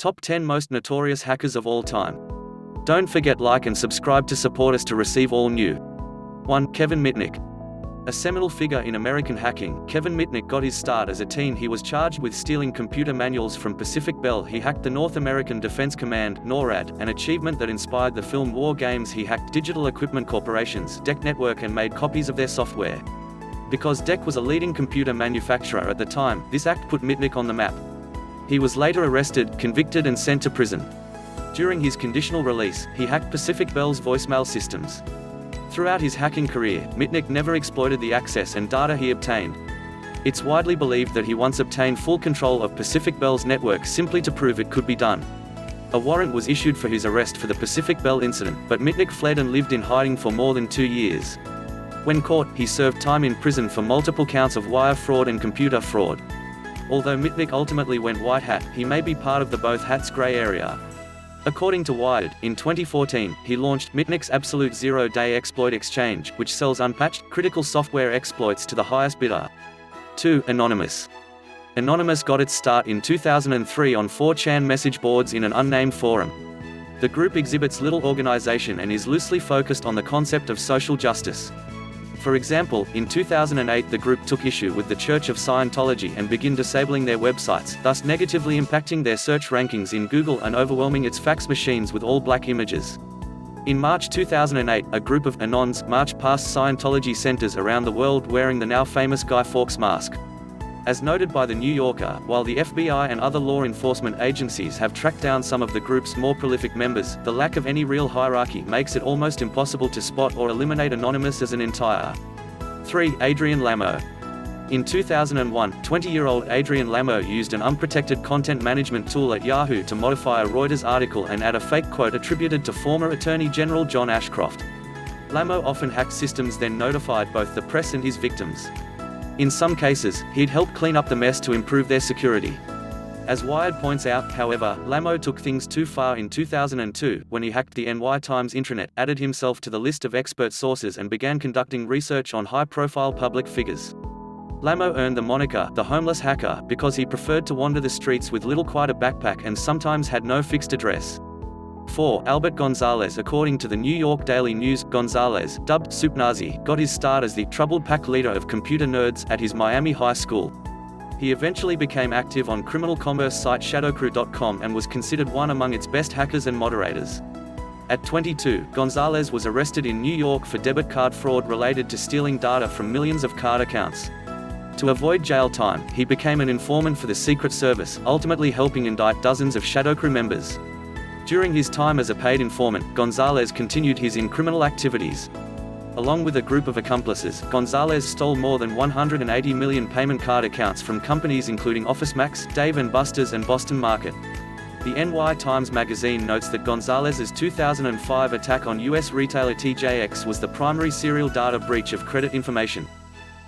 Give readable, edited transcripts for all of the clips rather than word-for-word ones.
Top 10 Most Notorious Hackers of All Time. Don't forget like and subscribe to support us to receive all new. 1. Kevin Mitnick. A seminal figure in American hacking, Kevin Mitnick got his start as a teen. He was charged with stealing computer manuals from Pacific Bell. He hacked the North American Defense Command, NORAD, an achievement that inspired the film War Games. He hacked Digital Equipment Corporation's DEC network and made copies of their software. Because DEC was a leading computer manufacturer at the time, this act put Mitnick on the map. He was later arrested, convicted and sent to prison. During his conditional release, he hacked Pacific Bell's voicemail systems. Throughout his hacking career, Mitnick never exploited the access and data he obtained. It's widely believed that he once obtained full control of Pacific Bell's network simply to prove it could be done. A warrant was issued for his arrest for the Pacific Bell incident, but Mitnick fled and lived in hiding for more than 2 years. When caught, he served time in prison for multiple counts of wire fraud and computer fraud. Although Mitnick ultimately went white hat, he may be part of the both hats gray area. According to Wired, in 2014, he launched Mitnick's Absolute Zero-Day Exploit Exchange, which sells unpatched, critical software exploits to the highest bidder. 2. Anonymous. Anonymous got its start in 2003 on 4chan message boards in an unnamed forum. The group exhibits little organization and is loosely focused on the concept of social justice. For example, in 2008 the group took issue with the Church of Scientology and began disabling their websites, thus negatively impacting their search rankings in Google and overwhelming its fax machines with all-black images. In March 2008, a group of Anons marched past Scientology centers around the world wearing the now famous Guy Fawkes mask. As noted by The New Yorker, while the FBI and other law enforcement agencies have tracked down some of the group's more prolific members, the lack of any real hierarchy makes it almost impossible to spot or eliminate Anonymous as an entire. 3. Adrian Lamo. In 2001, 20-year-old Adrian Lamo used an unprotected content management tool at Yahoo to modify a Reuters article and add a fake quote attributed to former Attorney General John Ashcroft. Lamo often hacked systems, then notified both the press and his victims. In some cases, he'd help clean up the mess to improve their security. As Wired points out, however, Lamo took things too far in 2002, when he hacked the NY Times intranet, added himself to the list of expert sources and began conducting research on high-profile public figures. Lamo earned the moniker, the homeless hacker, because he preferred to wander the streets with little quite a backpack and sometimes had no fixed address. 4. Albert Gonzalez. According to the New York Daily News, Gonzalez, dubbed Soup Nazi, got his start as the troubled pack leader of computer nerds at his Miami high school. He eventually became active on criminal commerce site shadowcrew.com and was considered one among its best hackers and moderators. At 22, Gonzalez was arrested in New York for debit card fraud related to stealing data from millions of card accounts. To avoid jail time, he became an informant for the Secret Service, ultimately helping indict dozens of Shadowcrew members. During his time as a paid informant, Gonzalez continued his criminal activities. Along with a group of accomplices, Gonzalez stole more than 180 million payment card accounts from companies including OfficeMax, Dave & Buster's and Boston Market. The NY Times magazine notes that Gonzalez's 2005 attack on US retailer TJX was the primary serial data breach of credit information.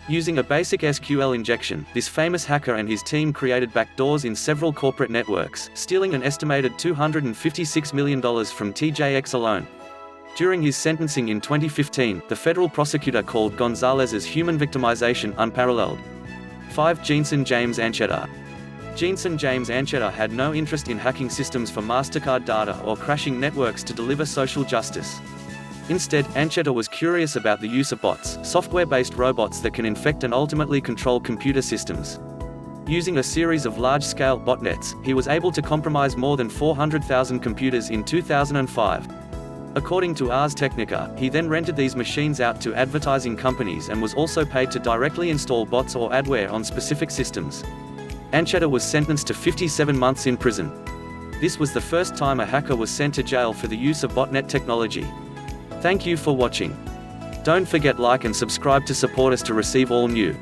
Using a basic SQL injection, this famous hacker and his team created backdoors in several corporate networks, stealing an estimated $256 million from TJX alone. During his sentencing in 2015, the federal prosecutor called Gonzalez's human victimization unparalleled. 5. Jensen James Ancheta. Jensen James Ancheta had no interest in hacking systems for MasterCard data or crashing networks to deliver social justice. Instead, Ancheta was curious about the use of bots, software-based robots that can infect and ultimately control computer systems. Using a series of large-scale botnets, he was able to compromise more than 400,000 computers in 2005. According to Ars Technica, he then rented these machines out to advertising companies and was also paid to directly install bots or adware on specific systems. Ancheta was sentenced to 57 months in prison. This was the first time a hacker was sent to jail for the use of botnet technology. Thank you for watching. Don't forget like and subscribe to support us to receive all new.